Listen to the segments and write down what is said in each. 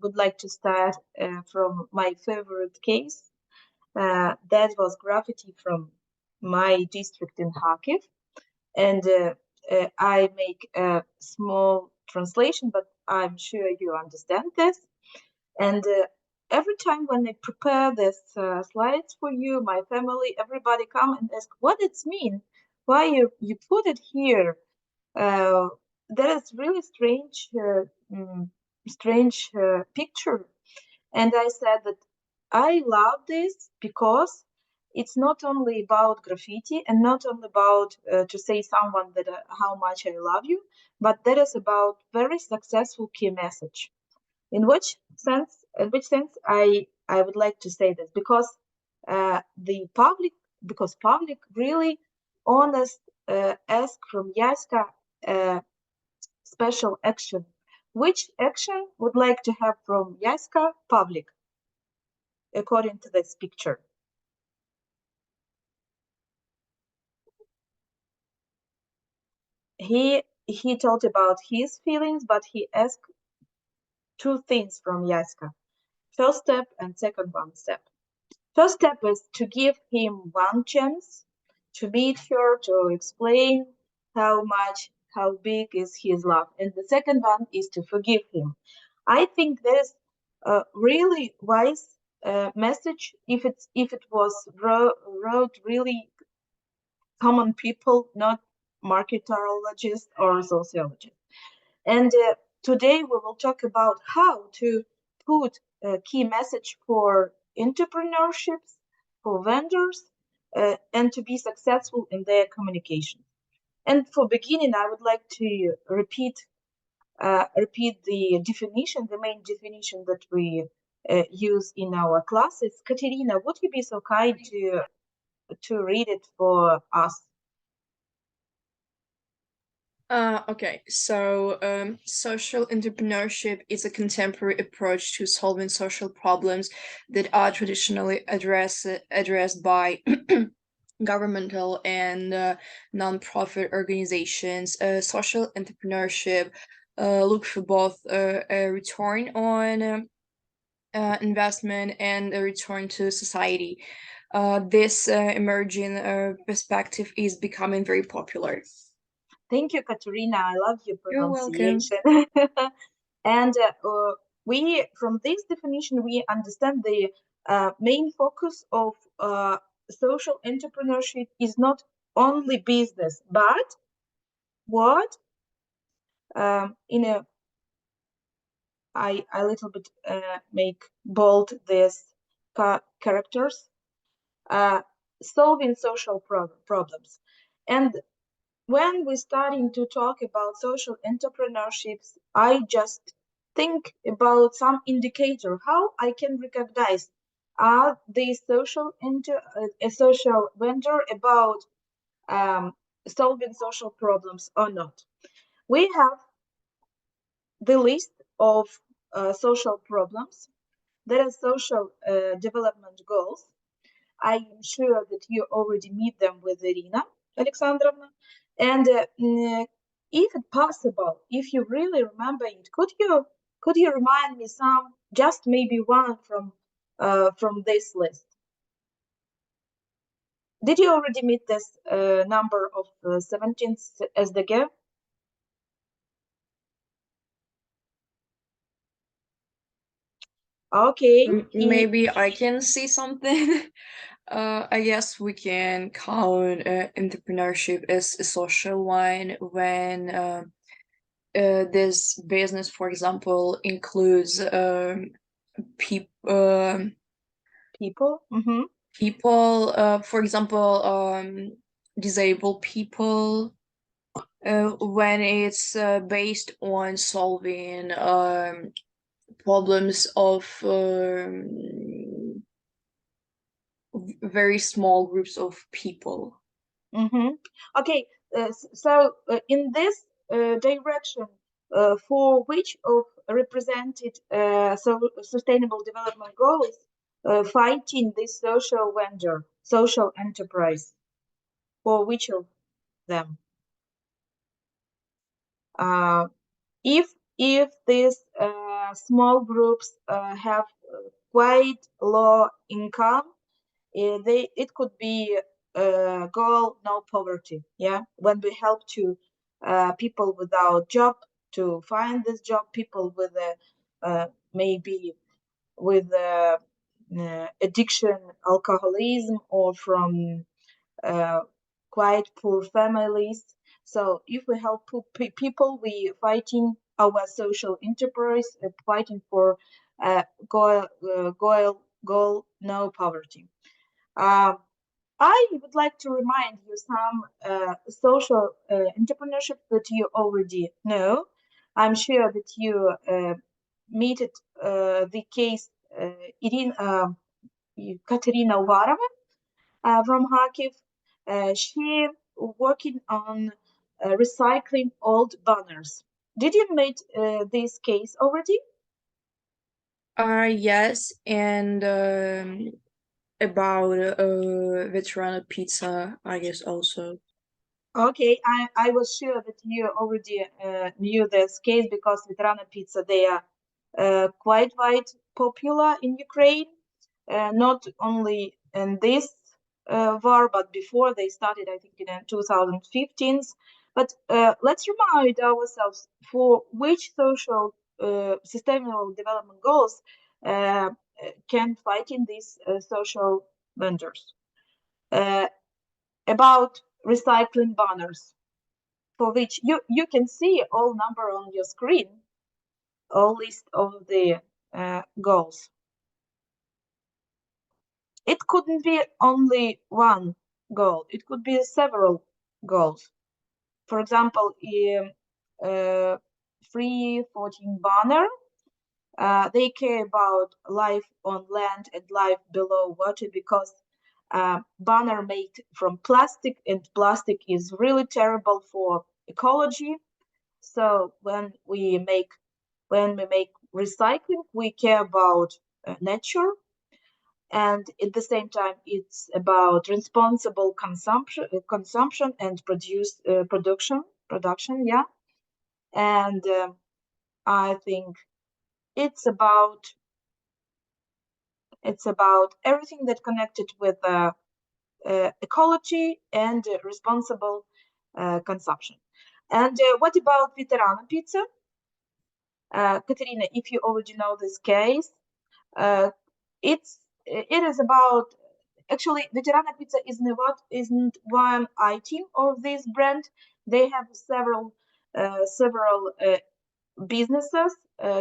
would like to start from my favorite case. That was graffiti from my district in Kharkiv. And I make a small translation, but I'm sure you understand this. And every time when I prepare this slides for you, my family, everybody come and ask what it's mean, why you put it here. That is really strange picture. And I said that I love this because it's not only about graffiti and not only about to say someone that how much I love you, but that is about very successful key message. In which sense I would like to say this because public really honest ask from Yaska special action. Which action would like to have from Yaska public according to this picture? He told about his feelings, but he asked two things from Yaska. First step and second one step. First step is to give him one chance to meet her, to explain how big is his love. And the second one is to forgive him. I think that is a really wise message if it was wrote really common people, not marketologists or sociologists. And today we will talk about how to put a key message for entrepreneurships, for vendors, and to be successful in their communication. And for beginning, I would like to repeat the definition, the main definition that we use in our classes. Katerina, would you be so kind to read it for us? Okay, so social entrepreneurship is a contemporary approach to solving social problems that are traditionally addressed by governmental and non-profit organizations. Social entrepreneurship look for both a return on investment and a return to society. This emerging perspective is becoming very popular. Thank you, Katerina. I love your You're welcome. pronunciation. And we, from this definition, we understand the main focus of social entrepreneurship is not only business, but what in a I little bit make bold these characters, solving social problems. And when we're starting to talk about social entrepreneurships, I just think about some indicator how I can recognize are they a social vendor about solving social problems or not. We have the list of social problems. There are social development goals. I am sure that you already meet them with Irina Alexandrovna. And if it's possible, if you really remember it, could you remind me some, just maybe one from this list? Did you already meet this number of 17 SDG? Okay. Maybe I can see something. I guess we can count entrepreneurship as a social one when this business, for example, includes people. People, for example, disabled people. When it's based on solving problems of very small groups of people. Okay, so in this direction, for which of represented sustainable development goals fighting this social vendor, social enterprise, for which of them? If if these small groups have quite low income, it could be goal no poverty. Yeah, when we help to people without job to find this job, people with maybe with addiction, alcoholism, or from uh, quite poor families. So if we help people, we fighting our social enterprise, fighting for goal no poverty. Um, I would like to remind you some social entrepreneurship that you already know. I'm sure that you meet it, the case Irina Katerina Uvarova from Kharkiv. She working on recycling old banners. Did you meet this case already? Yes, and about veteran pizza, I guess also. Okay, I was sure that you already knew this case because Veterana Pizza, they are quite wide popular in Ukraine, not only in this war, but before they started, I think, in 2015. But let's remind ourselves for which social sustainable development goals can fight in these social vendors. Uh, about recycling banners for which you can see all number on your screen, all list of the goals. It couldn't be only one goal. It could be several goals. For example, in free 14 banner, they care about life on land and life below water because banner made from plastic, and plastic is really terrible for ecology. So when we make recycling, we care about nature, and at the same time, it's about responsible consumption and production. Yeah, and I think it's about it's about everything that connected with ecology and responsible consumption. And what about Veterana Pizza? Katerina, if you already know this case, uh, it is about actually Veterana Pizza isn't one item of this brand. They have several businesses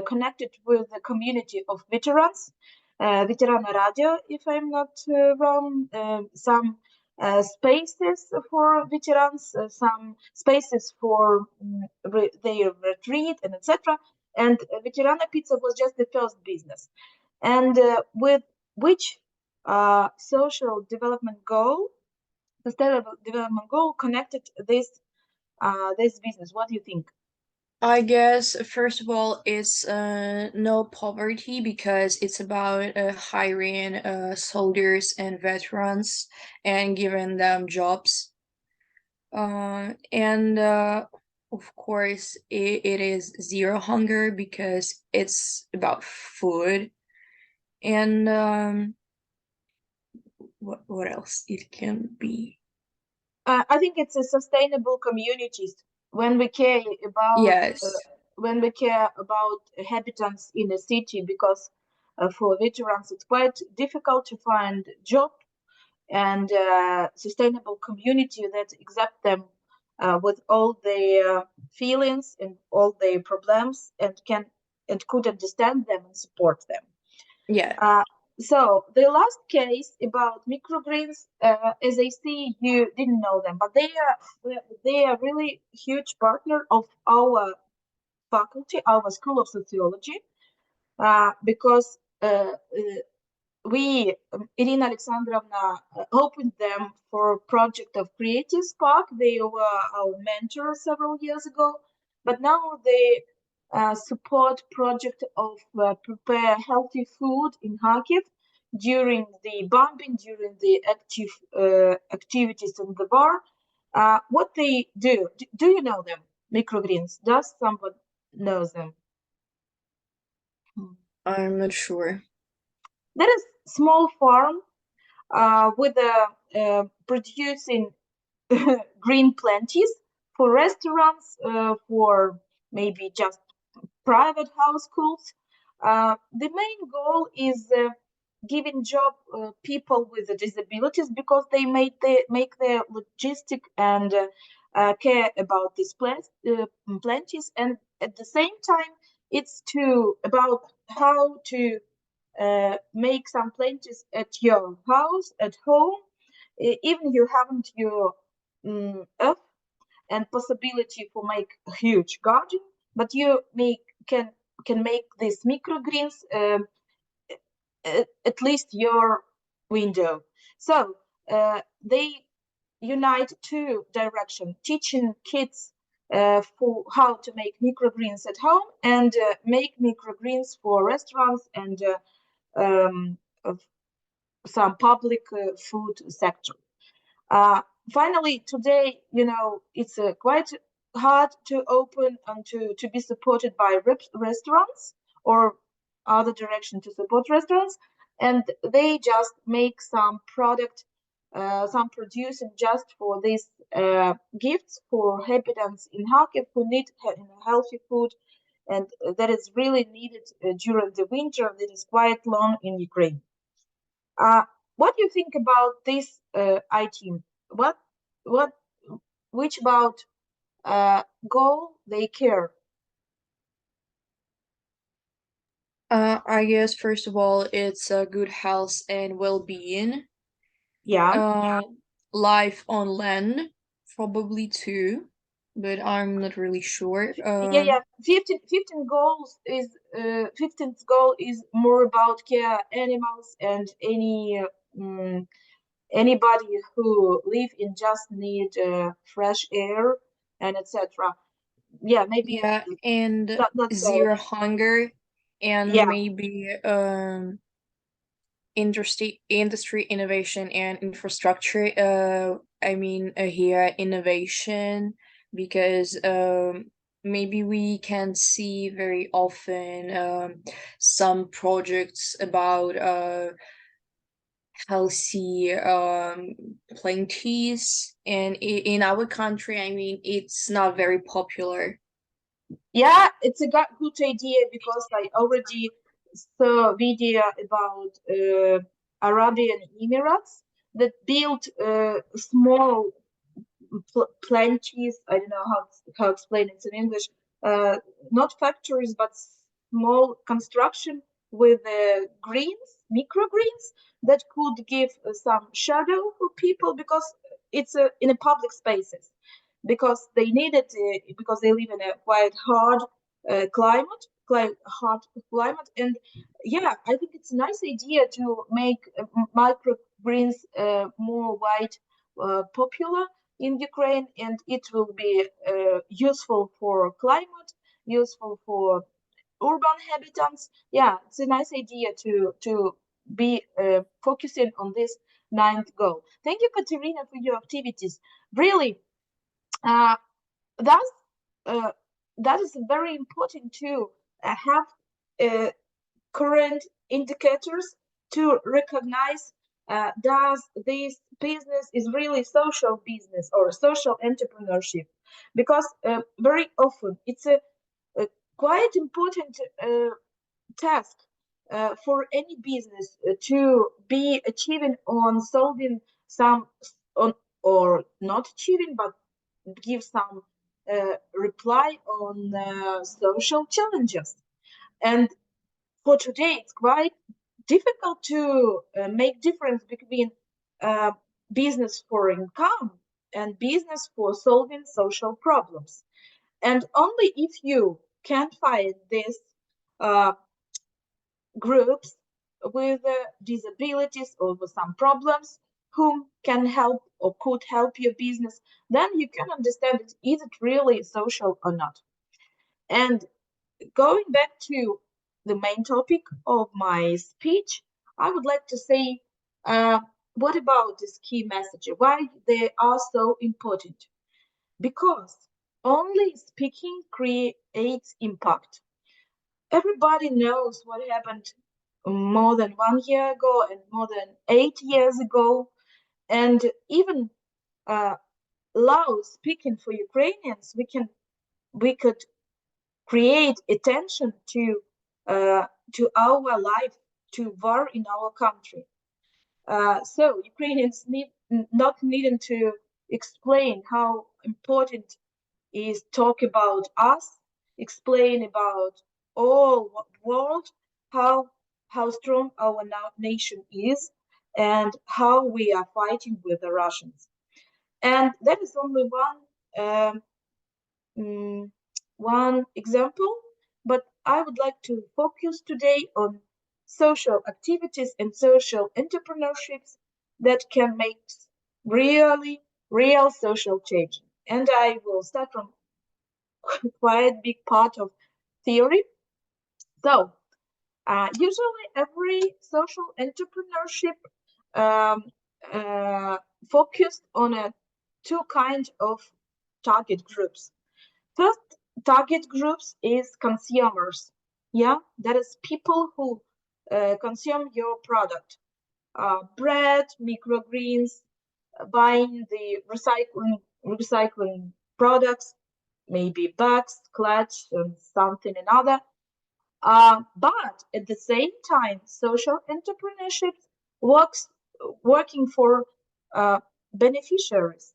connected with the community of veterans. Veterana Radio, if I'm not wrong, some spaces for veterans, some spaces for their retreat, and etc. And Veterana Pizza was just the first business. And with which social development goal, sustainable development goal connected this business? What do you think? I guess first of all, it's no poverty because it's about hiring soldiers and veterans and giving them jobs. And of course, it is zero hunger because it's about food. And what else it can be? I think it's a sustainable communities when we care about Yes, when we care about inhabitants in a city because for veterans it's quite difficult to find job and sustainable community that accept them with all their feelings and all their problems and can and could understand them and support them. yeah. So the last case about microgreens, as I see, you didn't know them, but they are really huge partner of our faculty, our School of Sociology, because we, Irina Alexandrovna, opened them for a project of Creative Spark. They were our mentor several years ago, but now they support project of prepare healthy food in Kharkiv during the bombing, during the active activities in the war. What they do you know them? Microgreens. Does someone knows them? I'm not sure. There is small farm with producing green plenties for restaurants, for maybe just private households. The main goal is giving job people with disabilities because they make their logistic and care about these plenties, and at the same time, it's to about how to make some plenties at your house, at home, even you haven't your earth and possibility for make a huge garden, but you make can make these microgreens at least your window. So they unite two direction, teaching kids for how to make microgreens at home and make microgreens for restaurants and of some public food sector. Uh, Finally, today, it's quite hard to open and to be supported by restaurants or other direction to support restaurants, and they just make some product, some producing just for these gifts for inhabitants in Kharkiv who need healthy food, and that is really needed during the winter that is quite long in Ukraine. Uh, what do you think about this item? What what which about goal they care? I guess first of all, it's good health and well-being. Yeah, Uh, Life on land, probably too, but I'm not really sure. yeah. 15 goals is 15th goal is more about care animals and anybody who live in just need fresh air and etc. Yeah, maybe Yeah, and not so. zero hunger, and Yeah, maybe industry innovation and infrastructure. I mean, here innovation, because maybe we can see very often some projects about healthy plenties, and in our country, I mean, it's not very popular. yeah, it's a good idea because I already saw a video about Arabian Emirates that built small plenties. I don't know how explain it in English. Not factories, but small construction with greens, microgreens that could give some shadow for people because it's in a public spaces because they need it because they live in a quite hard climate, quite hard climate, and yeah, I think it's a nice idea to make microgreens more wide popular in Ukraine, and it will be useful for climate, useful for urban inhabitants. Yeah, it's a nice idea to be focusing on this ninth goal. Thank you, Katerina, for your activities. Really, uh, that's that is very important to have uh, current indicators to recognize does this business is really social business or social entrepreneurship, because very often it's a quite important task for any business to be achieving on solving some on or not achieving but give some reply on social challenges. And for today, it's quite difficult to make difference between uh, business for income and business for solving social problems. And only if you can find these uh, groups with disabilities or with some problems whom can help or could help your business, then you can understand it, is it really social or not. And going back to the main topic of my speech, I would like to say, what about this key message? Why they are so important? Because only speaking creates impact. everybody knows what happened more than 1 year ago and more than 8 years ago. And even loud speaking for Ukrainians, we could create attention to our life, to war in our country. So Ukrainians not needing to explain how important is talk about us, explain about all world, how strong our nation is, and how we are fighting with the Russians. And that is only um, mm, one example, but I would like to focus today on social activities and social entrepreneurships that can make really real social change. And I will start from quite big part of theory. So, usually every social entrepreneurship um, uh, focused on two kinds of target groups. First target groups is consumers. Yeah, that is people who consume your product, bread, microgreens, buying the recycling products, maybe bags, clutch, and something another. But at the same time, social entrepreneurship works working for uh, beneficiaries.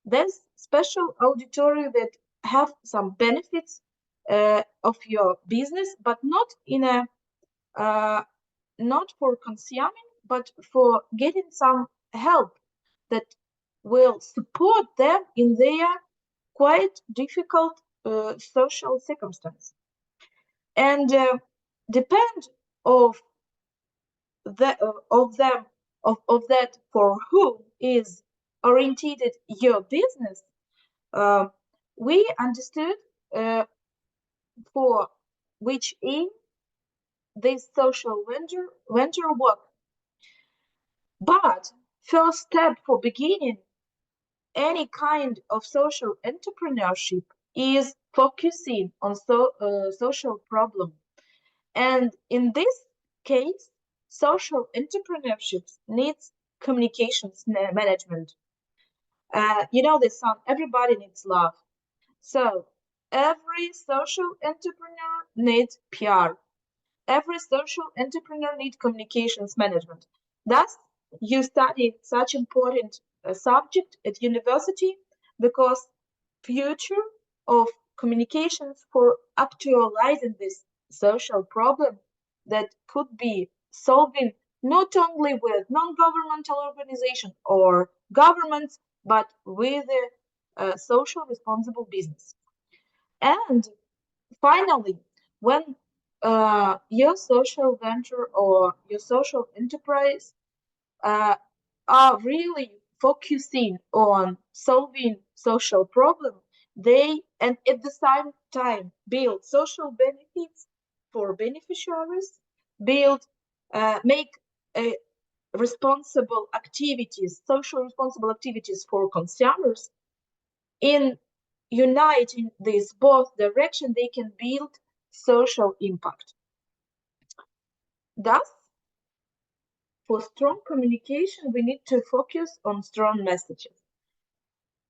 There's special auditory that have some benefits of your business, but not in a not for consuming, but for getting some help that will support them in their quite difficult social circumstance. And depend of of them of that for whom is orientated your business. uh, we understood for which aim this social venture work. But first step for beginning any kind of social entrepreneurship is focusing on social problem. And in this case, social entrepreneurship needs communications management. The song, everybody needs love. So every social entrepreneur needs PR. Every social entrepreneur needs communications management. Thus, you study such important subject at university because future of communications for actualizing this social problem that could be solving not only with non-governmental organizations or governments, but with a social responsible business. And finally, when your social venture or your social enterprise uh, are really focusing on solving social problem, they and at the same time build social benefits for beneficiaries, build make responsible activities, social responsible activities for consumers. In uniting these both direction, they can build social impact. Thus, for strong communication, we need to focus on strong messages.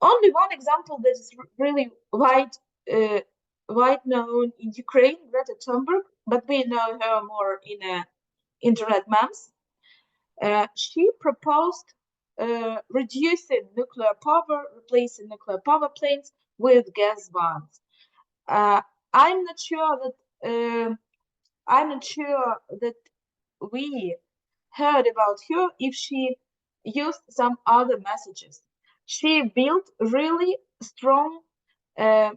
Only one example that is really wide known in Ukraine, Greta Thunberg, but we know her more in internet memes. She proposed reducing nuclear power, replacing nuclear power plants with gas ones. Uh, I'm not sure that I'm not sure that we heard about her if she used some other messages. She built really strong uh,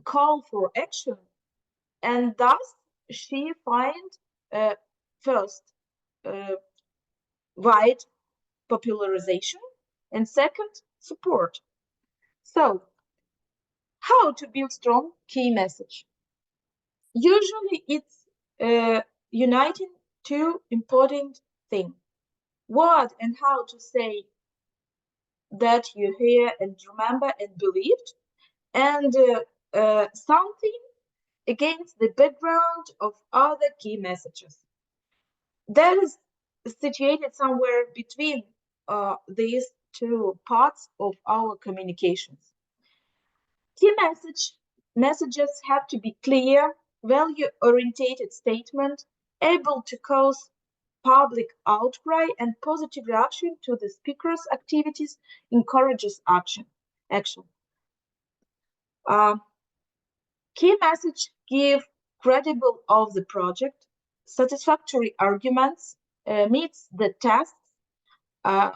call for action, and thus she find uh, first uh, wide popularization and second support. So, how to build strong key message? Usually, it's uniting two important things: what and how to say that you hear and remember and believed, and something against the background of other key messages. That is situated somewhere between these two parts of our communications. Key messages have to be clear, value-oriented statement, able to cause public outcry and positive reaction to the speaker's activities, encourages action. Uh, Key message give credible of the project, satisfactory arguments, meets the tasks, uh,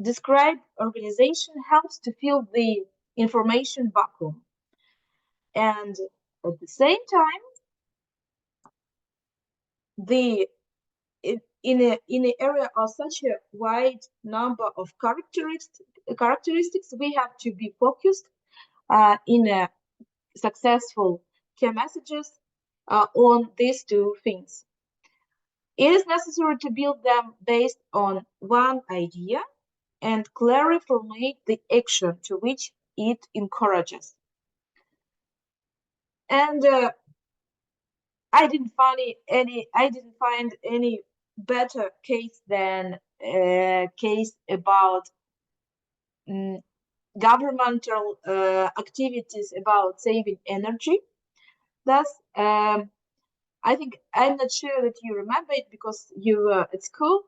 describe organization, helps to fill the information vacuum. And at the same time, the in an area of such a wide number of characteristics, we have to be focused in a successful key messages on these two things. It is necessary to build them based on one idea and clearly formulate the action to which it encourages. And I didn't find any better case than a case about governmental activities about saving energy. Thus, I think I'm not sure that you remember it because you were at school,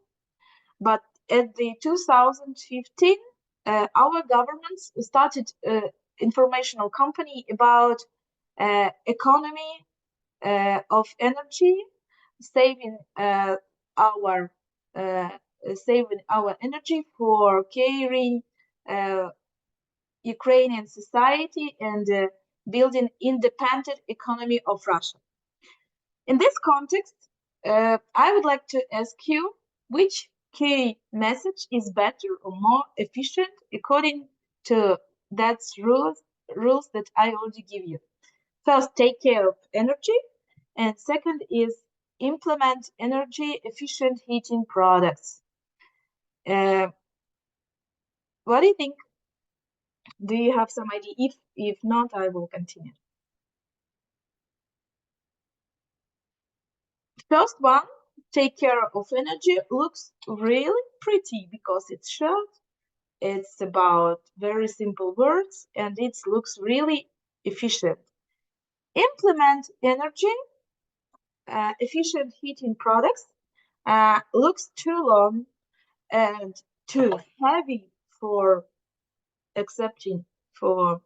but at the 2015, our government started informational company about economy of energy, saving our saving our energy for caring Ukrainian society and building independent economy of Russia. In this context, I would like to ask you which key message is better or more efficient according to that rules that I already give you. First, take care of energy, and second is implement energy efficient heating products. What do you think? Do you have some idea? If not, I will continue. First one, take care of energy, looks really pretty because it's short. It's about very simple words and it looks really efficient. Implement energy efficient heating products looks too long and too heavy for accepting for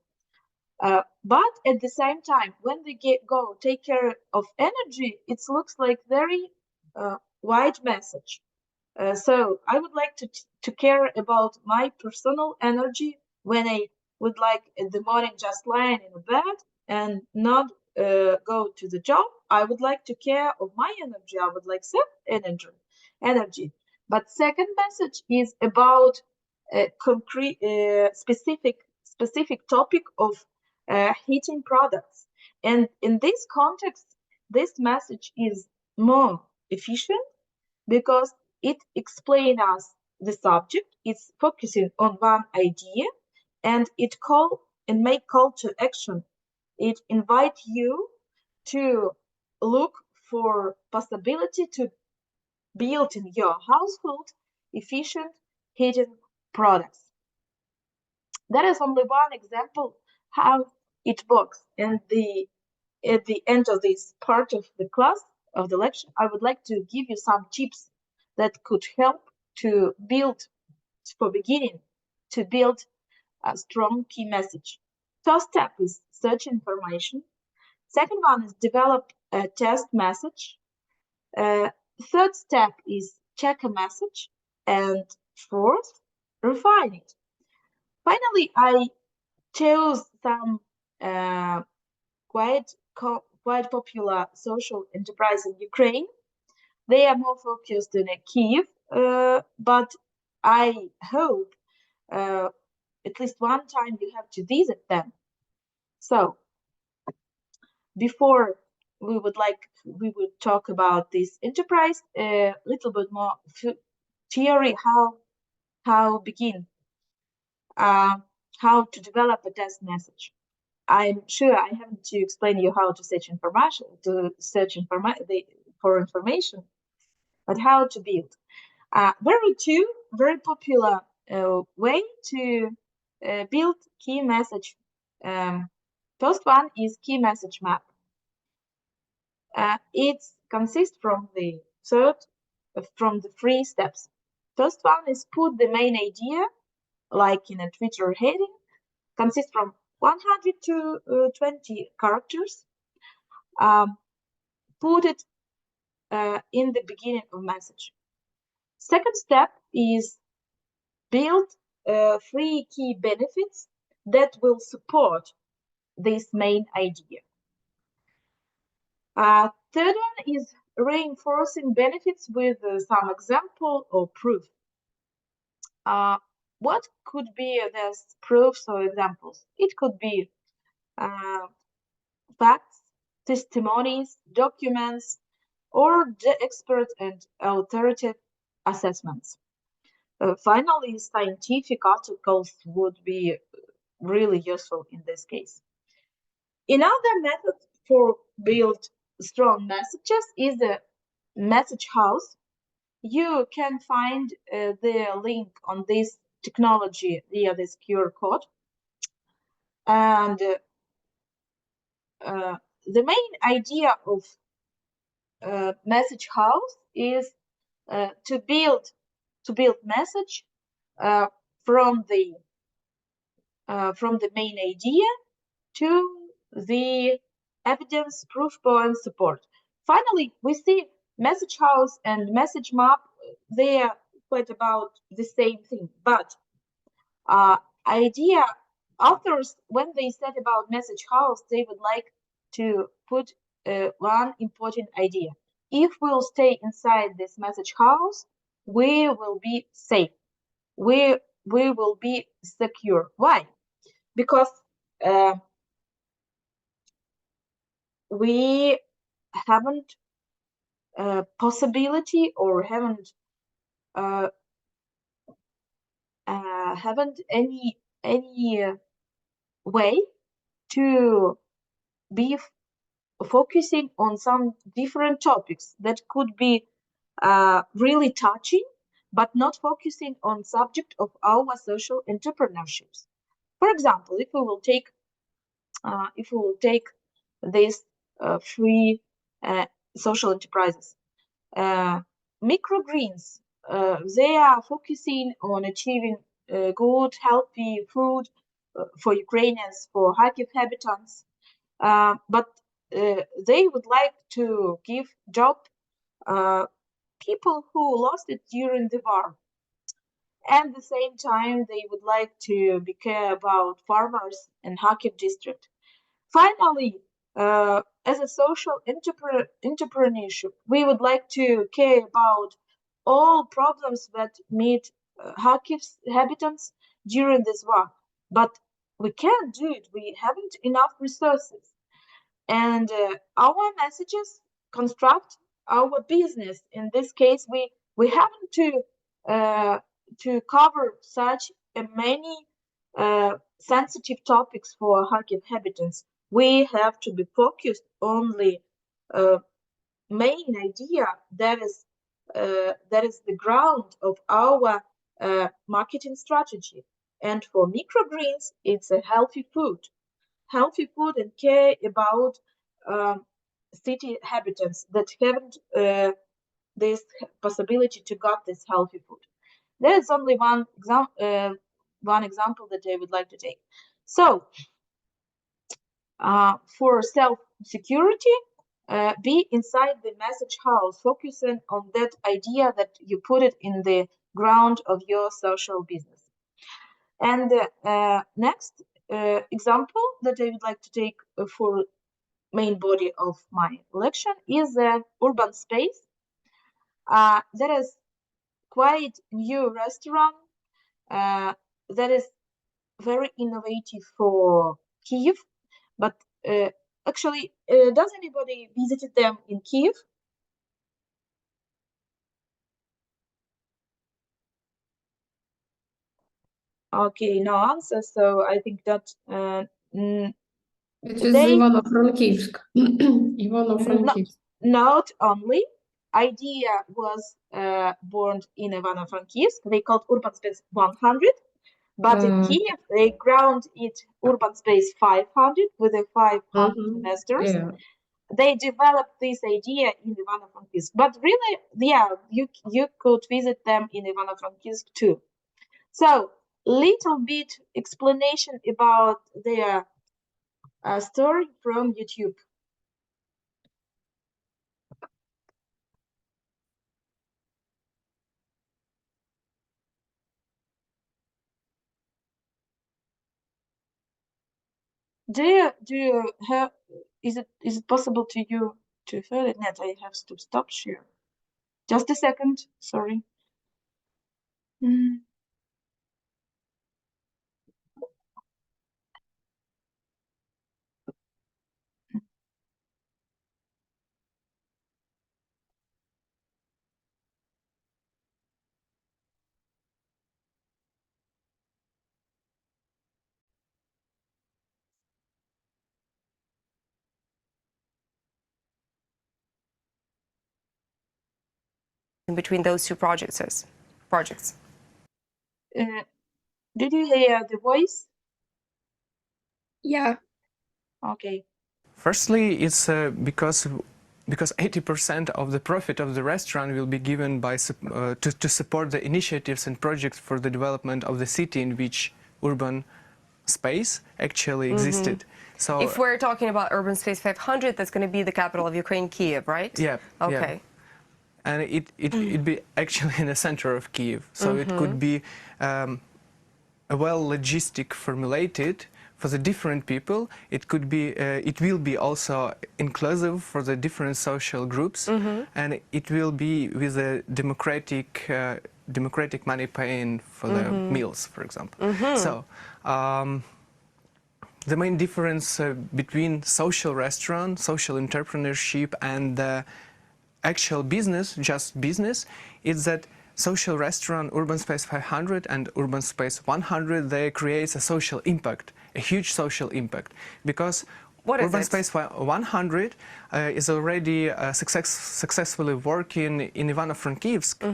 but at the same time when they go take care of energy it looks like very wide message. So I would like to care about my personal energy when I would like in the morning just lying in a bed and not go to the job. I would like to care of my energy. I would like save energy. But second message is about a concrete, specific topic of heating products. And in this context, this message is more efficient because it explains us the subject, it's focusing on one idea, and it make call to action. It invite you to look for possibility to build in your household efficient heating products. That is only one example how it works. And at the end of this part of the class, of the lecture, I would like to give you some tips that could help to build, for beginning, to build a strong key message. First step is search information. Second one is develop a test message. Third step is check a message. And fourth, refine it. Finally, I chose some quite popular social enterprise in Ukraine. They are more focused in Kiev, but I hope at least one time you have to visit them. So before we would talk about this enterprise a little bit more theory how begin how to develop a test message. I'm sure I haven't to explain you how to search information, for information, but how to build. Very popular way to build key message. Um, First one is key message map. It consists from the three steps. First one is put the main idea, like in a Twitter heading, consists from 100 to 20 characters. Put it in the beginning of message. Second step is build three key benefits that will support this main idea. Third one is reinforcing benefits with some example or proof. What could be these proofs or examples? It could be facts, testimonies, documents, or the expert and authoritative assessments. Finally, scientific articles would be really useful in this case. Another method for build strong messages is the message house. You can find the link on this technology via this QR code. And the main idea of message house is to build message uh, from the main idea to the evidence, proof point, support. Finally, we see message house and message map. They are quite about the same thing, but idea authors, when they said about message house, they would like to put one important idea. If we'll stay inside this message house, we will be safe. We will be secure. Why? Because we haven't possibility or uh, haven't any way to be focusing on some different topics that could be really touching, but not focusing on subject of our social entrepreneurships. For example, if we will take these free social enterprises, microgreens, they are focusing on achieving good, healthy food for Ukrainians, for Kharkiv inhabitants, but they would like to give job uh, people who lost it during the war. And at the same time, they would like to be care about farmers in Kharkiv district. Finally, as a social entrepreneurship, we would like to care about all problems that meet Kharkiv's inhabitants during this war. But we can't do it. We haven't enough resources. And our messages construct our business. In this case, we haven't to cover such many sensitive topics for Kharkiv inhabitants. We have to be focused on the main idea that is the ground of our marketing strategy. And for microgreens, it's a healthy food and care about city inhabitants that haven't this possibility to get this healthy food. There is only one example that I would like to take. So, for self-security, be inside the message house, focusing on that idea that you put it in the ground of your social business. And next example that I would like to take for main body of my lecture is the urban space. That is quite new restaurant that is very innovative for Kiev, but actually, does anybody visited them in Kiev? Okay, no answer. So I think that It is They Ivano-Frankivsk. Ivano-Frankivsk. not only idea was born in Ivano-Frankivsk. They called Urban Space 100, but in Kiev they ground it Urban Space 500 with the 500 investors. Yeah. They developed this idea in Ivano-Frankivsk, but really, yeah, you could visit them in Ivano-Frankivsk too. So, little bit explanation about their story from YouTube. Do you have? Is it possible to you to hear it? Net, I have to stop share. Just a second. Sorry. In between those two projects. Did you hear the voice? Yeah. Okay. Firstly, it's because 80% of the profit of the restaurant will be given by to support the initiatives and projects for the development of the city in which urban space actually existed. So if we're talking about Urban Space 500, that's going to be the capital of Ukraine, Kiev, right? Yeah. Okay. Yeah. And it'd be actually in the center of Kiev, so it could be a well logistic formulated for the different people. It could be, it will be also inclusive for the different social groups, and it will be with a democratic money paying for the meals, for example. So the main difference between social restaurant, social entrepreneurship, and actual business, just business, is that social restaurant, Urban Space 500 and Urban Space 100, they create a social impact, a huge social impact, because Urban Space 100 is already successfully working in Ivano-Frankivsk,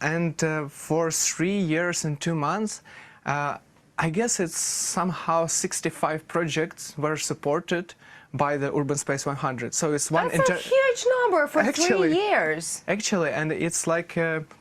and for 3 years and 2 months, I guess it's somehow 65 projects were supported by the Urban Space 100. So it's one. That's a huge number for 3 years. Actually, and it's like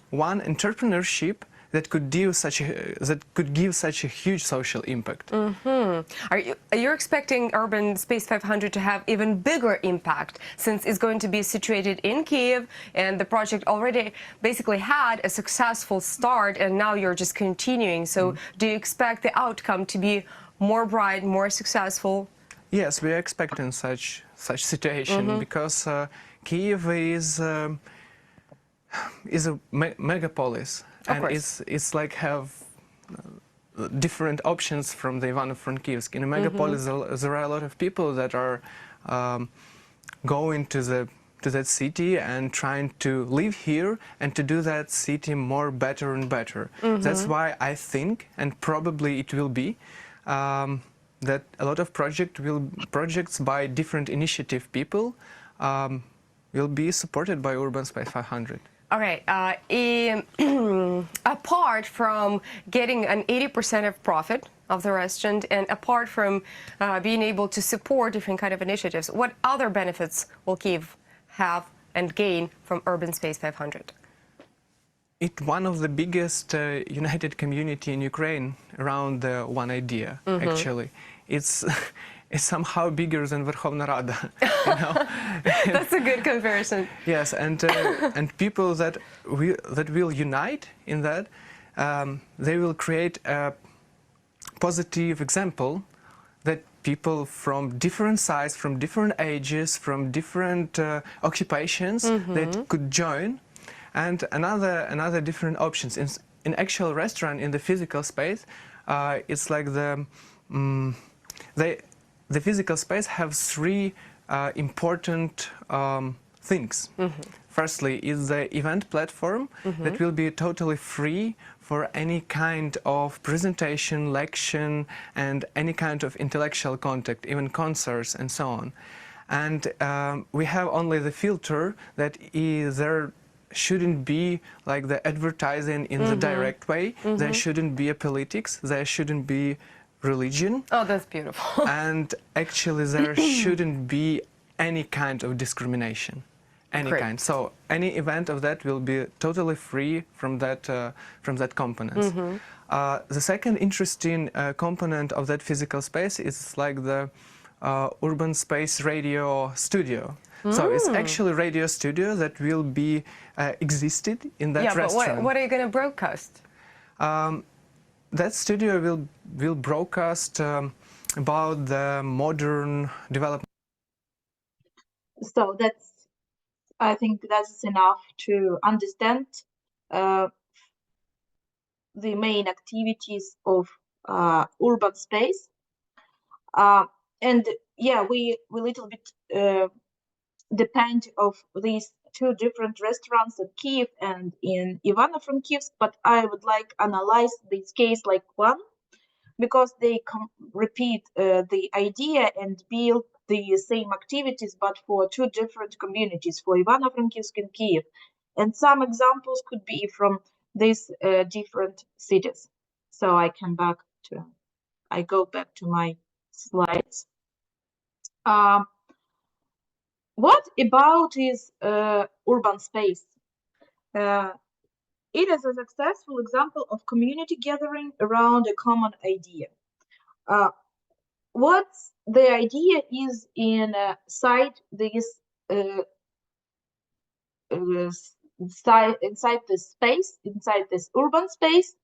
one entrepreneurship that could give such a huge social impact. Are you expecting Urban Space 500 to have even bigger impact, since it's going to be situated in Kiev and the project already basically had a successful start and now you're just continuing? So do you expect the outcome to be more bright, more successful? Yes, we are expecting such situation because Kiev is a megapolis, and it's like have different options from the Ivano-Frankivsk. In a megapolis, there are a lot of people that are going to that city and trying to live here and to do that city more better and better. That's why I think, and probably it will be, that a lot of projects by different initiative people will be supported by Urban Space 500. Okay, apart from getting an 80% of profit of the restaurant and apart from being able to support different kind of initiatives, what other benefits will Kiev have and gain from Urban Space 500? It's one of the biggest united community in Ukraine around one idea, actually. It's somehow bigger than Verkhovna Rada, you know? That's a good comparison. Yes, and people that will unite in that, they will create a positive example that people from different sizes, from different ages, from different occupations that could join. And another different options in actual restaurant in the physical space, it's like the physical space have three important things. Firstly, is the event platform that will be totally free for any kind of presentation, lecture, and any kind of intellectual contact, even concerts and so on. And we have only the filter that there shouldn't be like the advertising in the direct way. There shouldn't be a politics. There shouldn't be religion. Oh, that's beautiful. And actually, there shouldn't be any kind of discrimination. Any Great. kind. So any event of that will be totally free from that component. The second interesting component of that physical space is like the urban space radio studio. So it's actually radio studio that will be existed in that restaurant. But what are you going to broadcast? That studio will broadcast about the modern development. So I think that's enough to understand the main activities of urban space. And yeah, we little bit depend of these two different restaurants in Kiev and in Ivano-Frankivsk, but I would like analyze this case like one, because they repeat the idea and build the same activities, but for two different communities, for Ivano-Frankivsk and Kiev. And some examples could be from these different cities. So I go back to my slides. What about is urban space? It is a successful example of community gathering around a common idea. What the idea is inside this inside this space, inside this urban space,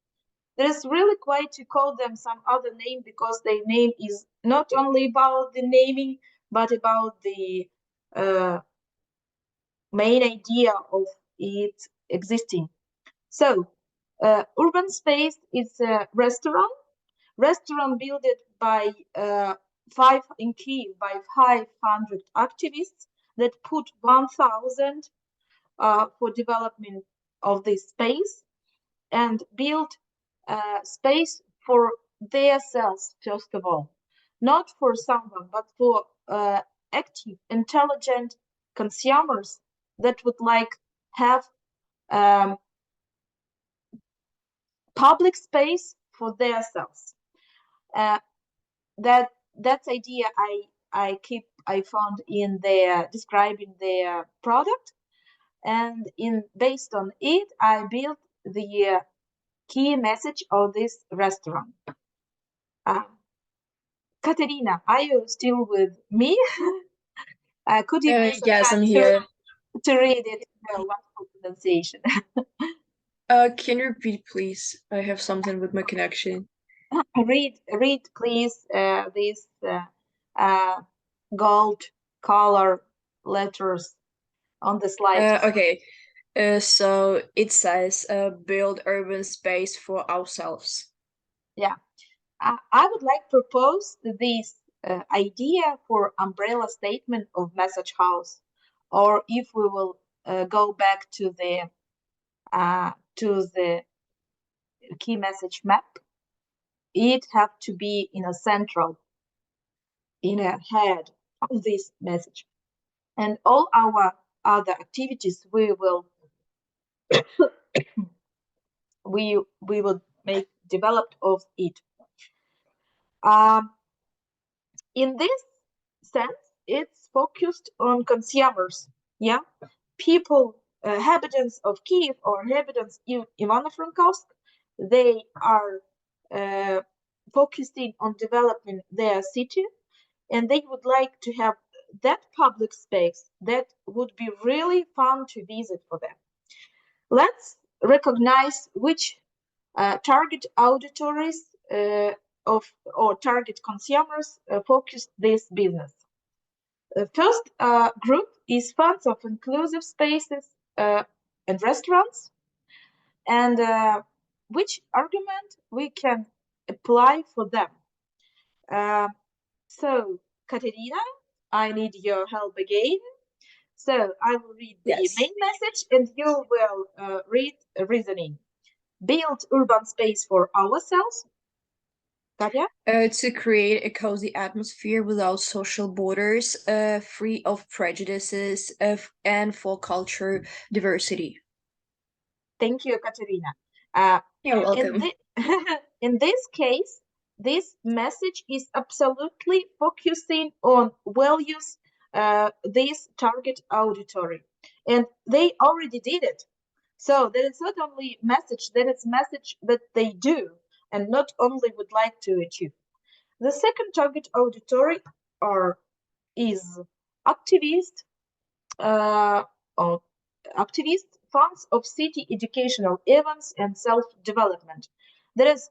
there is really quite to call them some other name, because their name is not only about the naming, but about the main idea of it existing. So, urban space is a restaurant built by in Kiev by 500 activists that put 1,000 for development of this space, and built space for themselves, first of all, not for someone, but for active, intelligent consumers that would like have public space for themselves. That's idea I found in their describing their product, and based on it I built the key message of this restaurant. Katerina, are you still with me? Could you please yes, I'm here. to read it? Wonderful pronunciation. Can you repeat, please? I have something with my connection. Read, please. These gold color letters on the slide. Okay. So it says, build urban space for ourselves. Yeah. I would like to propose this idea for umbrella statement of message house, or if we will go back to the key message map, it have to be in a central, in a head of this message, and all our other activities we will make developed of it. In this sense, it's focused on consumers, yeah, people, inhabitants of Kiev or inhabitants in Ivano-Frankivsk. They are focusing on developing their city, and they would like to have that public space that would be really fun to visit for them. Let's recognize which target auditories or target consumers focus this business. The first group is fans of inclusive spaces and restaurants, and which argument we can apply for them. So, Katerina, I need your help again. So I will read the Yes. main message and you will read reasoning. Build urban space for ourselves. Katya? To create a cozy atmosphere without social borders, free of prejudices, and for culture diversity. Thank you, Katerina. You're In, welcome. in this case, this message is absolutely focusing on values, this target auditory, and they already did it. So that it's not only message, that it's message that they do and not only would like to achieve. The second target auditory is activist, or activist fans of city educational events and self-development. There is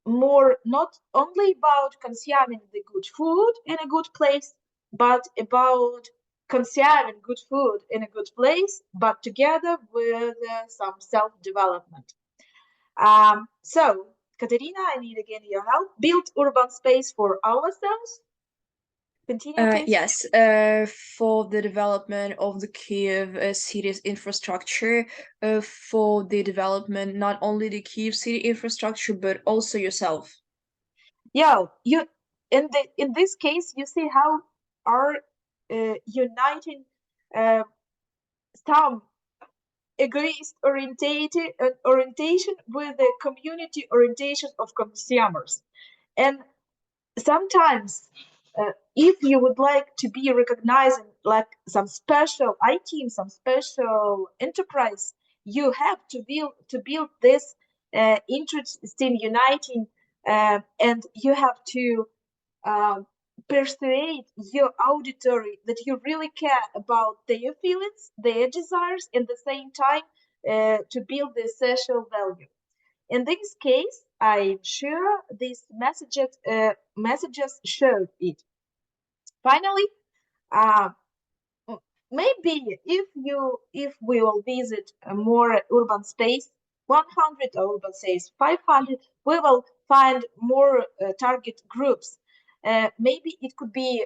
more not only about consuming the good food in a good place, but about consuming good food in a good place, but together with some self-development. So, Katerina, I need again your help. Build urban space for ourselves. Continue, please. Yes, for the development of the Kiev city's infrastructure, for the development not only the Kiev city infrastructure but also yourself. Yeah, you in this case, you see how are uniting some egoist orientation with the community orientation of consumers, and sometimes if you would like to be recognized like some special team, some special enterprise, you have to build this interesting uniting, and you have to persuade your auditory that you really care about their feelings, their desires, and at the same time to build this social value. In this case, I'm sure these messages showed it. Finally, uh, maybe if we will visit a more urban space, 100 or urban space 500, we will find more target groups. Maybe it could be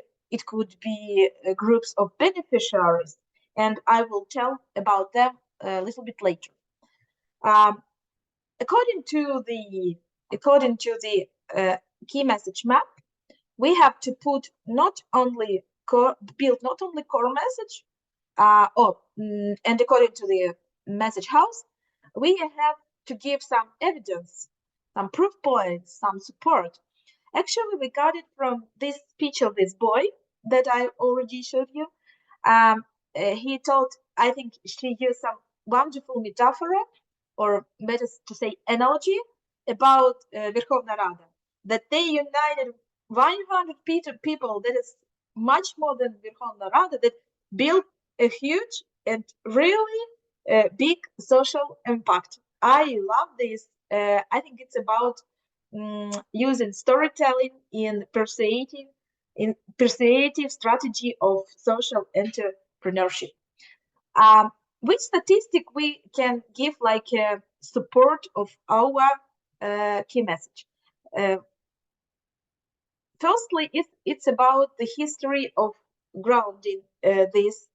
groups of beneficiaries, and I will tell about them a little bit later. Um, according to the key message map, we have to put not only build not only core message, and according to the message house, we have to give some evidence, some proof points, some support. Actually, we got it from this speech of this boy that I already showed you. He told, I think she used some wonderful metaphor, or better to say analogy, about Verkhovna Rada, that they united 100 people, that is much more than Verkhovna Rada, that built a huge and really big social impact. I love this. I think it's about using storytelling in persuasive strategy of social entrepreneurship. Which statistic we can give like support of our key message? Firstly, it's about the history of grounding this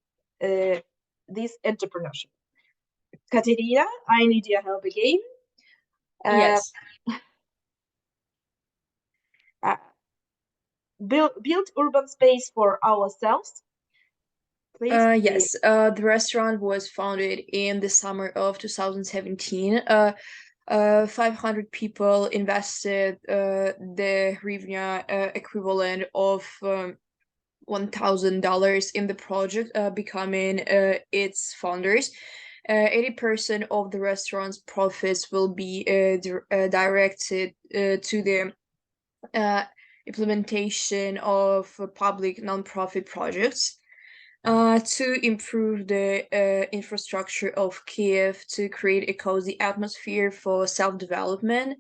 entrepreneurship. Katerina, I need your help again. Yes. Build urban space for ourselves. Please. Yes, the restaurant was founded in the summer of 2017. 500 people invested the hryvnia equivalent of $1,000 in the project, becoming its founders. 80% of the restaurant's profits will be directed to the implementation of public nonprofit projects. To improve the infrastructure of Kiev, to create a cozy atmosphere for self-development.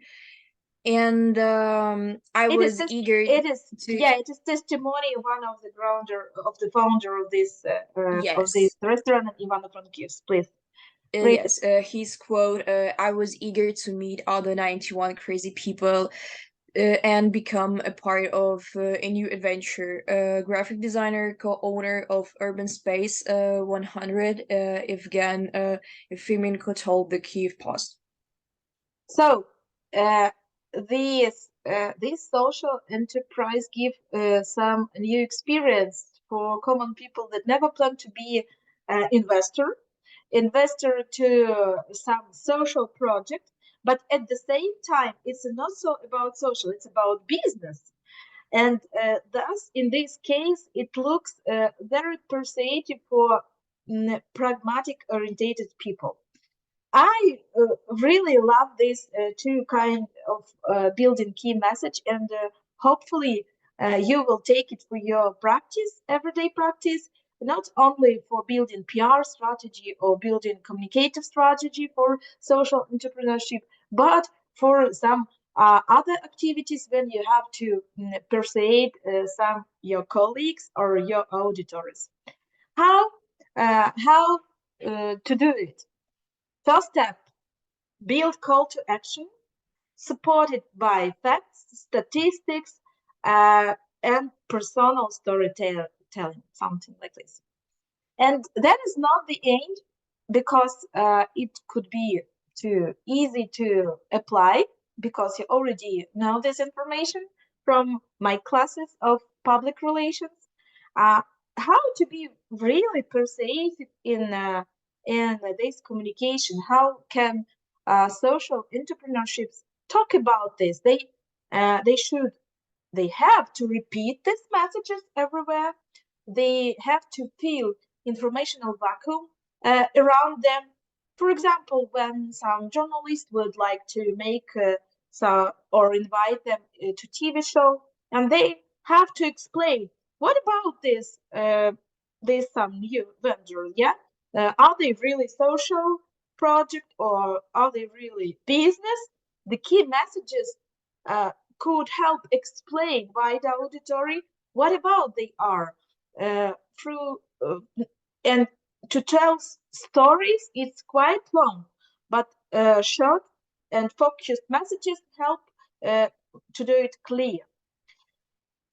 And I was eager it is to testimony of one of the founder of this yes. restaurant in Ivano-Frankivsk. Please read it. His quote, I was eager to meet other 91 crazy people and become a part of a new adventure. Graphic designer, co-owner of Urban Space 100, Evgen told the Kyiv Post. So this social enterprise give some new experience for common people that never plan to be investor to some social project, but at the same time it's not so about social, it's about business. And thus in this case it looks very persuasive for pragmatic orientated people. I really love this two kind of building key message, and hopefully you will take it for your practice, everyday practice, not only for building PR strategy or building communicative strategy for social entrepreneurship, but for some other activities when you have to persuade some your colleagues or your auditors. How to do it? First step, build call to action, supported by facts, statistics, and personal storytelling, something like this. And that is not the end, because it could be too easy to apply, because you already know this information from my classes of public relations. How to be really persuasive in this communication? How can social entrepreneurships talk about this? They have to repeat these messages everywhere. They have to fill informational vacuum around them. For example, when some journalist would like to make or invite them to TV show, and they have to explain, what about this some new venture? Yeah, are they really social project or are they really business? The key messages could help explain wide auditory what about they are through and to tell stories. It's quite long, but short and focused messages help to do it clear.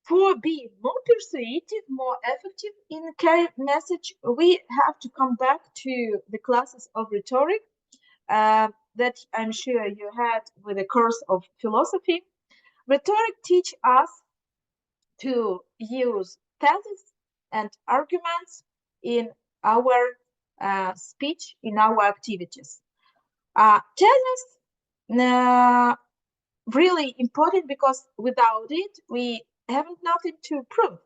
For being more persuasive, more effective in message, we have to come back to the classes of rhetoric that I'm sure you had with the course of philosophy. Rhetoric teach us to use theses and arguments in our speech, in our activities. Theses really important, because without it we haven't nothing to prove.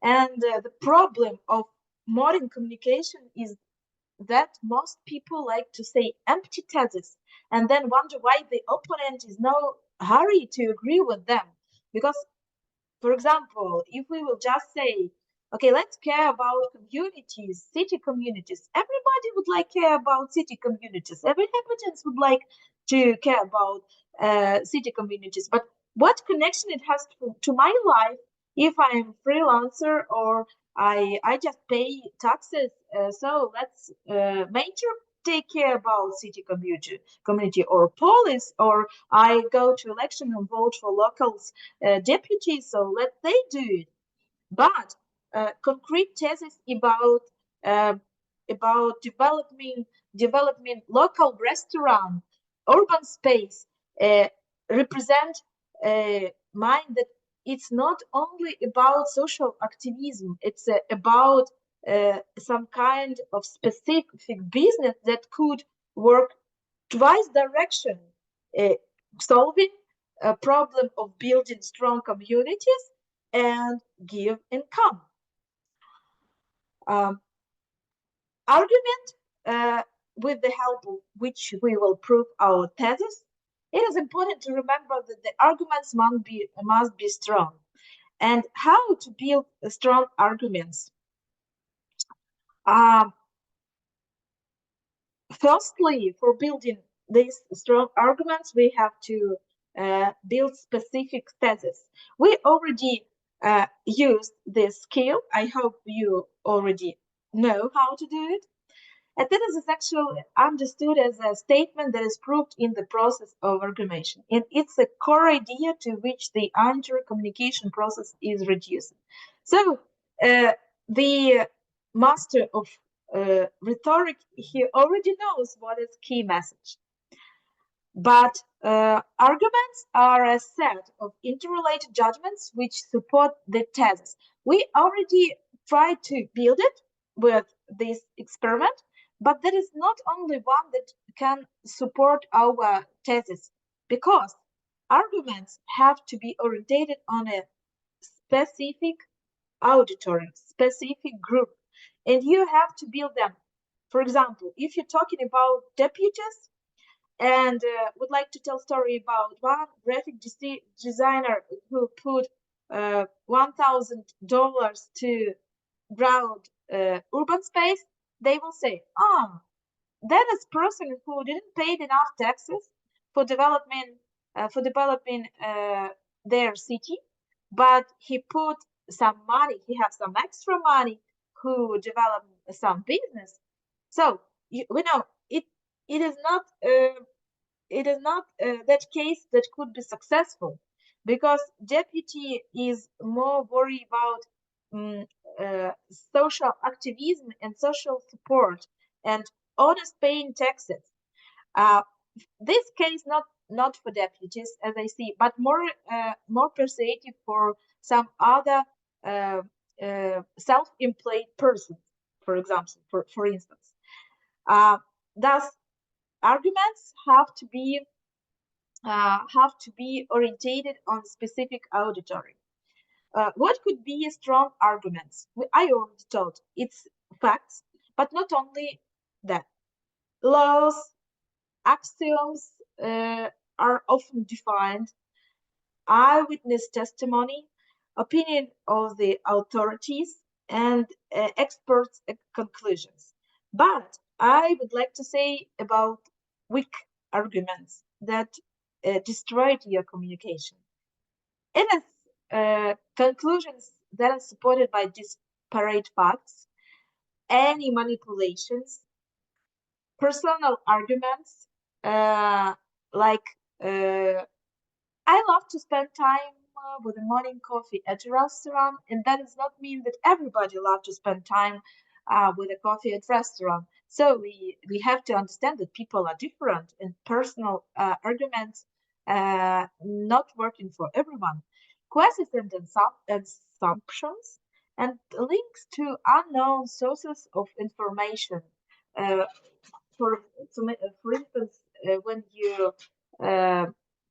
And the problem of modern communication is that most people like to say empty theses and then wonder why the opponent is no hurry to agree with them. Because, for example, if we will just say, okay, let's care about communities, city communities, everybody would like care about city communities. Every inhabitant would like to care about city communities. But what connection it has to my life if I'm freelancer or I just pay taxes? So let's major take care about city community or police, or I go to election and vote for locals deputies, so let they do it. But concrete thesis about developing local restaurant, urban space represent mind that it's not only about social activism, it's about some kind of specific business that could work twice direction, solving a problem of building strong communities and give income. Argument with the help of which we will prove our thesis. It is important to remember that the arguments must be strong. And how to build strong arguments? Firstly, for building these strong arguments, we have to build specific thesis. We already used this skill. I hope you already know how to do it. Attendance is actually understood as a statement that is proved in the process of argumentation, and it's a core idea to which the entire communication process is reduced. So the master of rhetoric, he already knows what is key message. But arguments are a set of interrelated judgments which support the thesis. We already tried to build it with this experiment, but there is not only one that can support our thesis, because arguments have to be orientated on a specific auditory, specific group, and you have to build them. For example, if you're talking about deputies, and would like to tell story about one graphic designer who put $1,000 to ground urban space, they will say, that is person who didn't pay enough taxes for developing their city, but he put some money, he has some extra money who develop some business. So we know it is not that case that could be successful, because deputy is more worried about social activism and social support and honest paying taxes. This case not for deputies, as I see, but more persuasive for some other self-employed persons, for example, for instance. Thus, arguments have to be orientated on specific auditory. What could be strong arguments? I already told it's facts, but not only that. Laws, axioms are often defined. Eyewitness testimony, opinion of the authorities, and experts' conclusions. But I would like to say about weak arguments that destroyed your communication. It is conclusions that are supported by disparate facts, any manipulations, personal arguments, like I love to spend time with a morning coffee at a restaurant, and that does not mean that everybody loves to spend time with a coffee at restaurant. So we have to understand that people are different, and personal arguments not working for everyone. Questions and assumptions and links to unknown sources of information. Uh, for instance, when you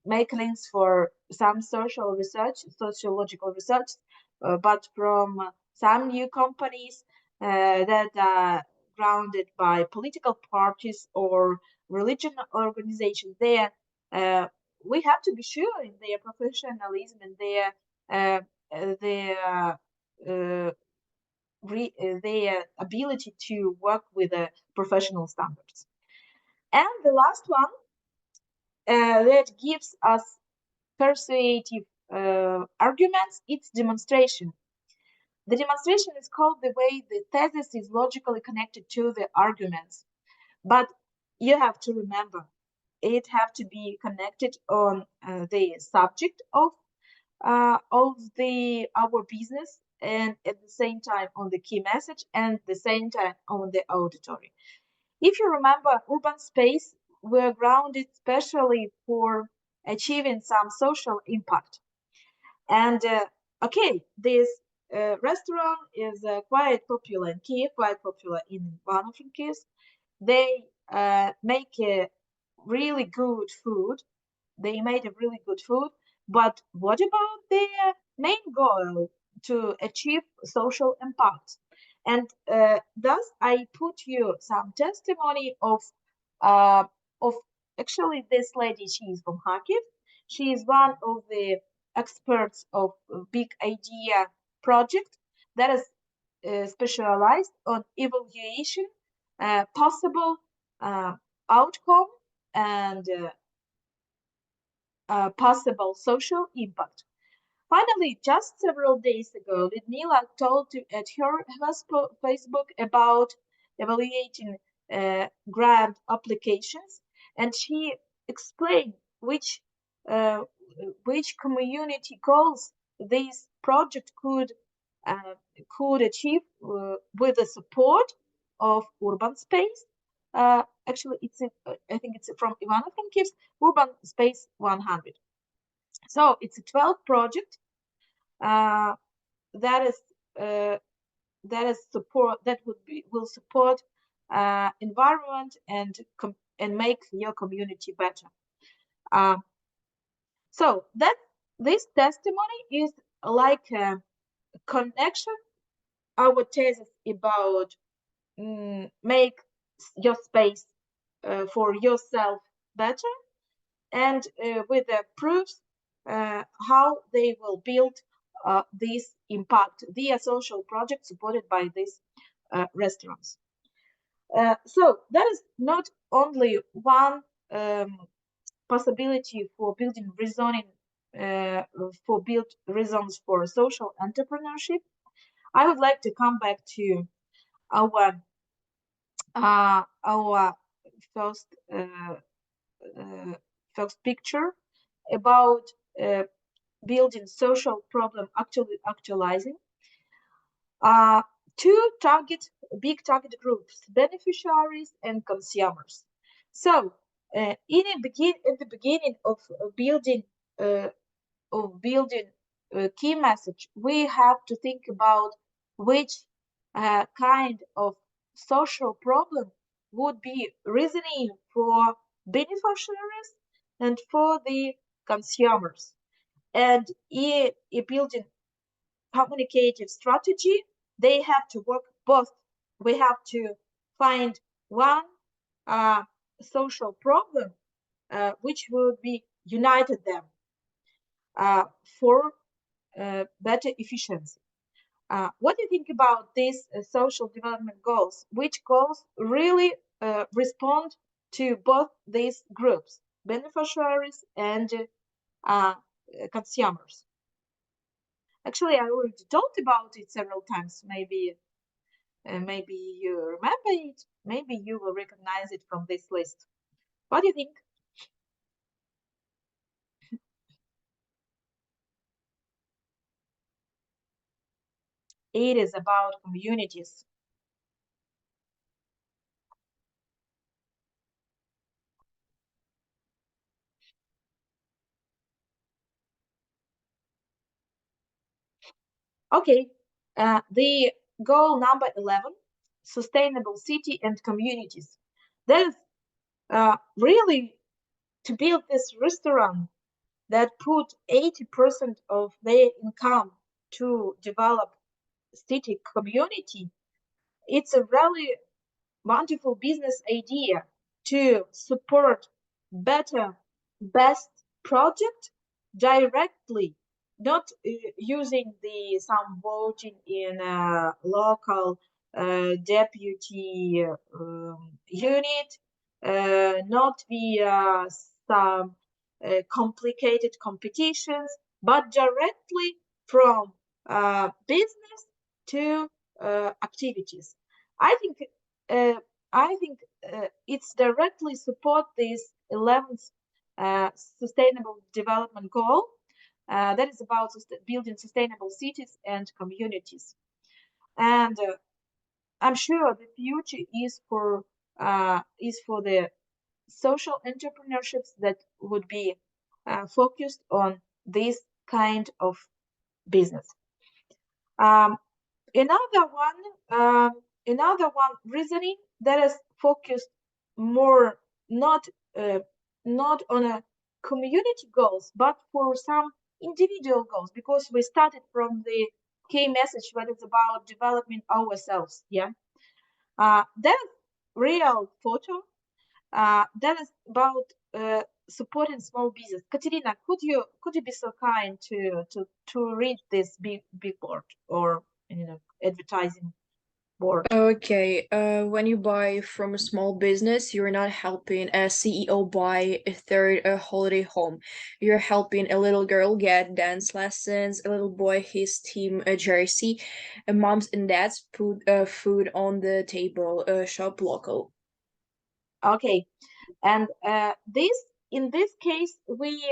make links for some social research, sociological research, but from some new companies that are grounded by political parties or religion organizations, there we have to be sure in their professionalism and their ability to work with professional standards. And the last one that gives us persuasive arguments, it's demonstration. The demonstration is called the way the thesis is logically connected to the arguments. But you have to remember, it have to be connected on the subject of our business, and at the same time on the key message, and at the same time on the auditory. If you remember, urban space were grounded specially for achieving some social impact. And okay, this restaurant is quite popular in Kiev, quite popular in Ivano-Frankivsk. They make a really good food. They made a really good food, but what about their main goal to achieve social impact? And thus, I put you some testimony of actually this lady. She is from Kharkiv. She is one of the experts of Big Idea project that is specialized on evaluation, possible outcome, and possible social impact. Finally, just several days ago, Ludmila told at her Facebook about evaluating grant applications, and she explained which community goals this project could achieve with the support of urban space. Actually, I think it's from Ivano-Frankivsk, Urban Space 100. So it's a 12 project that is support that will support environment and make your community better. So that this testimony is like a connection our thesis about make your space for yourself better, and with the proofs how they will build this impact, the social project supported by these restaurants. So that is not only one possibility for building rezoning, for build reasons for social entrepreneurship. I would like to come back to our first first picture about building social problem actualizing. Two big target groups: beneficiaries and consumers. So at the beginning of building key message, we have to think about which kind of social problem would be reasoning for beneficiaries and for the consumers. And in building communicative strategy, they have to work both. We have to find one social problem which would be united them for better efficiency. What do you think about these social development goals? Which goals really respond to both these groups, beneficiaries and consumers? Actually, I already talked about it several times. Maybe you remember it. Maybe you will recognize it from this list. What do you think? It is about communities. Okay, the goal number 11, sustainable city and communities. That is really to build this restaurant that put 80% of their income to develop city community. It's a really wonderful business idea to support best project directly, not using some voting in a local deputy unit, not via some complicated competitions, but directly from business to activities. I think it's directly support this 11th sustainable development goal that is about building sustainable cities and communities. And I'm sure the future is for the social entrepreneurships that would be focused on this kind of business. Another one reasoning that is focused more not on a community goals, but for some individual goals, because we started from the key message that is about developing ourselves. Yeah, that is real photo. That is about supporting small business. Katerina, could you be so kind to read this big board or advertising board? Okay, when you buy from a small business, you're not helping a CEO buy a third holiday home. You're helping a little girl get dance lessons, a little boy his team jersey, and moms and dads put food on the table, shop local. Okay, and in this case, we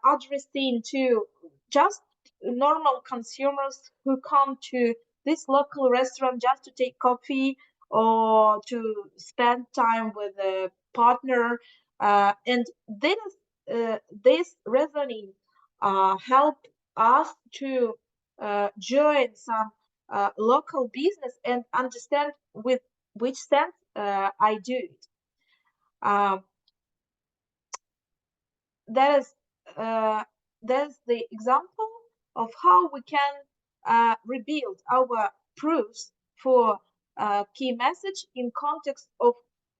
addressing to just normal consumers who come to this local restaurant just to take coffee or to spend time with a partner, and this reasoning help us to join some local business and understand with which sense I do it. That is that's the example of how we can rebuild our proofs for key message in context of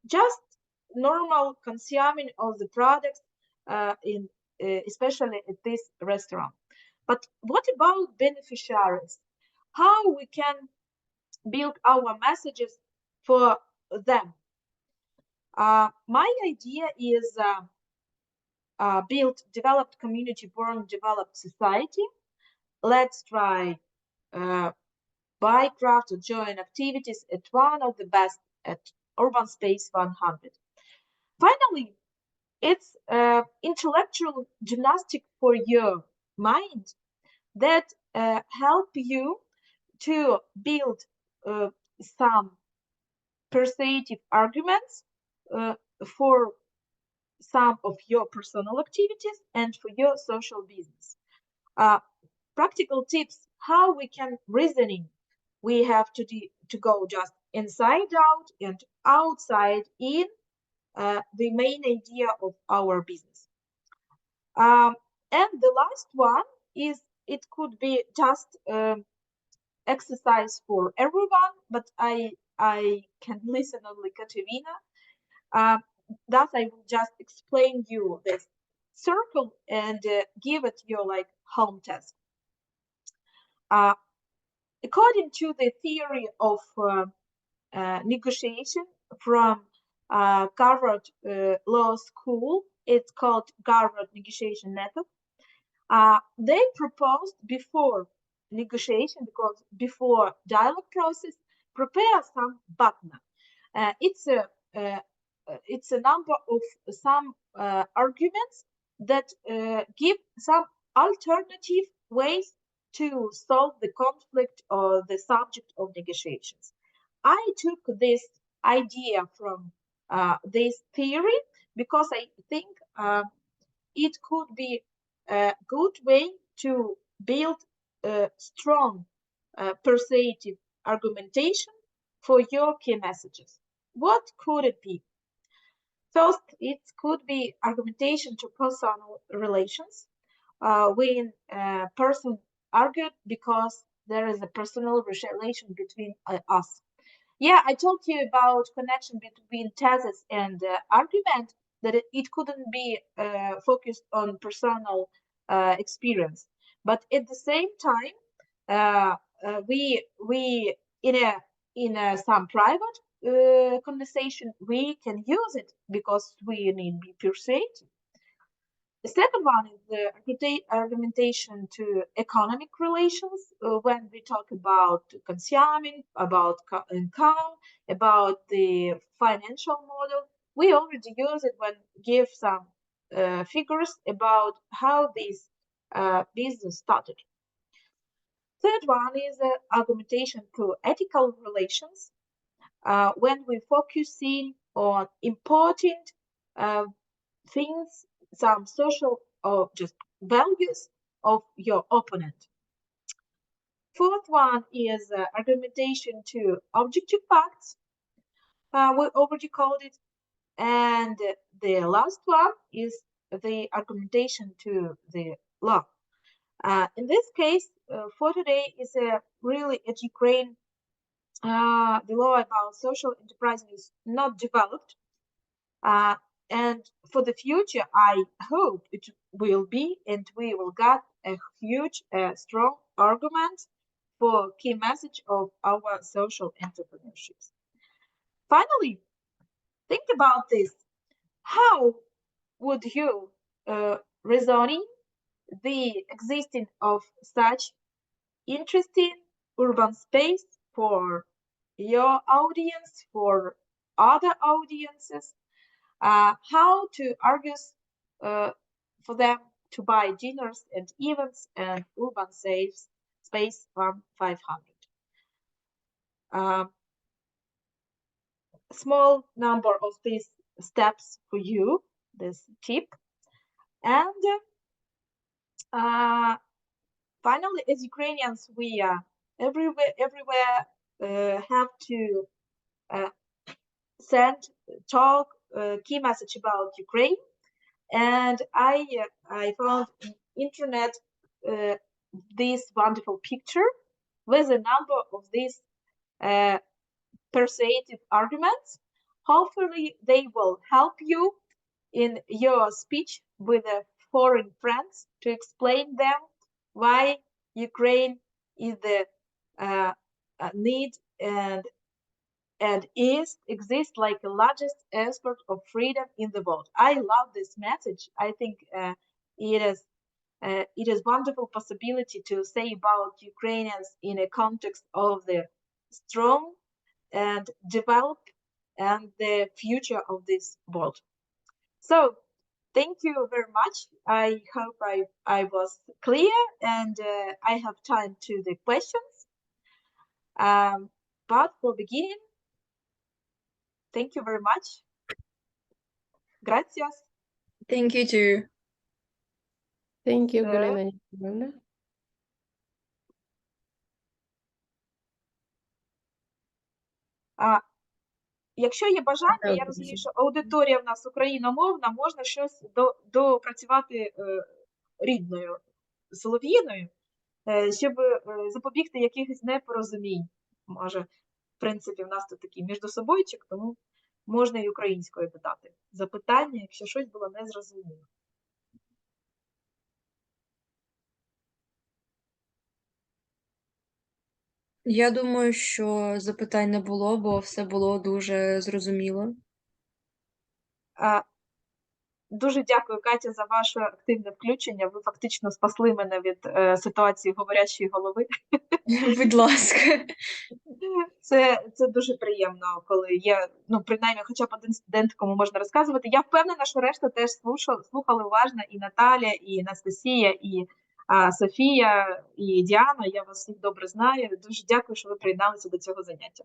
just normal consuming of the products in especially at this restaurant. But what about beneficiaries? How we can build our messages for them? My idea is build developed community born developed society. Let's try buy, craft, or join activities at one of the best at Urban Space 100. Finally, it's intellectual gymnastic for your mind that help you to build some persuasive arguments for some of your personal activities and for your social business. Practical tips how we can reasoning. We have to go just inside out and outside in the main idea of our business. And the last one is it could be just exercise for everyone, but I can listen only Katerina. Thus, I will just explain you this circle and give it your like home task. According to the theory of negotiation from Harvard Law School, it's called Harvard negotiation method. They proposed before negotiation, because before dialogue process, prepare some button. It's a number of some arguments that give some alternative ways to solve the conflict or the subject of negotiations. I took this idea from this theory because I think it could be a good way to build a strong persuasive argumentation for your key messages. What could it be? First, it could be argumentation to personal relations. When a person argued because there is a personal relation between us. Yeah, I told you about connection between thesis and argument, that it couldn't be focused on personal experience. But at the same time, we in a some private conversation, we can use it because we need to be persuaded. The second one is the argumentation to economic relations. When we talk about consuming, about income, about the financial model, we already use it when give some figures about how this business started. Third one is argumentation to ethical relations. When we focusing on important things, some social or just values of your opponent. Fourth one is argumentation to objective facts. We already called it. And the last one is the argumentation to the law. In this case, for today is really at Ukraine, the law about social enterprise is not developed. And for the future, I hope it will be, and we will get a huge, strong argument for key message of our social entrepreneurships. Finally, think about this. How would you reasoning the existence of such interesting urban space for your audience, for other audiences? how to argue for them to buy dinners and events and urban space 500. Small number of these steps for you, this tip. And finally, as Ukrainians, we everywhere have to send, talk, key message about Ukraine. And I found on internet this wonderful picture with a number of these persuasive arguments. Hopefully, they will help you in your speech with foreign friends to explain them why Ukraine is the need and exists like the largest export of freedom in the world. I love this message. I think it is wonderful possibility to say about Ukrainians in a context of the strong and develop and the future of this world. So thank you very much. I hope I was clear and I have time to the questions. But for beginning, thank you very much. Gracias. Thank you too. Thank you, Е, Галина Ніколаївна. Якщо є бажання, я розумію, що аудиторія в нас україномовна, можна щось допрацювати рідною солов'їною, щоб запобігти якихось непорозумінь. Може, в принципі, в нас тут такий міждособойчик, тому можна і українською питати запитання, якщо щось було незрозуміло. Я думаю, що запитань не було, бо все було дуже зрозуміло. Дуже дякую, Катя, за ваше активне включення. Ви фактично спасли мене від ситуації говорячої голови. Будь ласка. Це дуже приємно, коли є, ну, принаймні, хоча б один студент, кому можна розказувати. Я впевнена, що решта теж слухали уважно і Наталя, і Анастасія, і Софія, і Діана. Я вас всіх добре знаю. Дуже дякую, що ви приєдналися до цього заняття.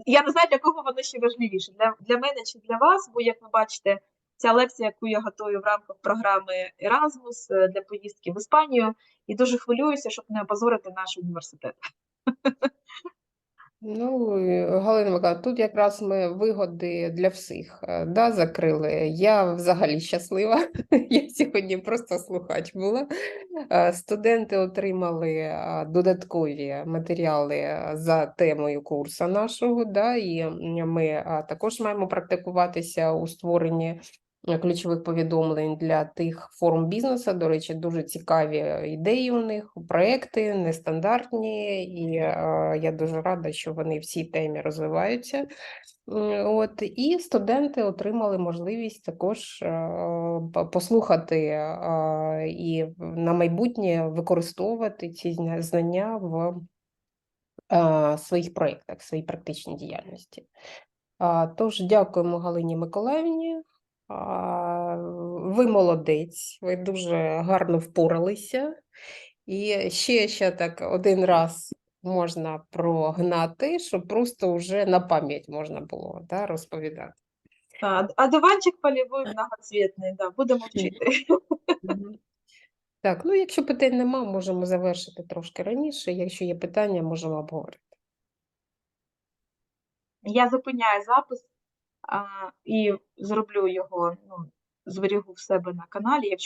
Я не знаю, для кого воно ще важливіше, для мене чи для вас, бо, як ви бачите, ця лекція, яку я готую в рамках програми Erasmus для поїздки в Іспанію, і дуже хвилююся, щоб не опозорити наш університет. Ну, Галина Миколаївна, тут якраз ми вигоди для всіх закрили. Я взагалі щаслива. Я сьогодні просто слухач була. Студенти отримали додаткові матеріали за темою курсу нашого, і ми також маємо практикуватися у створенні ключових повідомлень для тих форм бізнесу. До речі, дуже цікаві ідеї у них, проекти нестандартні, і я дуже рада, що вони в цій темі розвиваються. І студенти отримали можливість також послухати і на майбутнє використовувати ці знання в своїх проєктах, в своїй практичній діяльності. Тож дякуємо Галині Миколаївні. Ви молодець, ви дуже гарно впоралися. І ще так один раз можна прогнати, щоб просто вже на пам'ять можна було розповідати. Одуванчик полевой многоцветний, будемо вчити. Так, ну якщо питань нема, можемо завершити трошки раніше. Якщо є питання, можемо обговорити. Я зупиняю запис і зроблю його, зберігу в себе на каналі. Якщо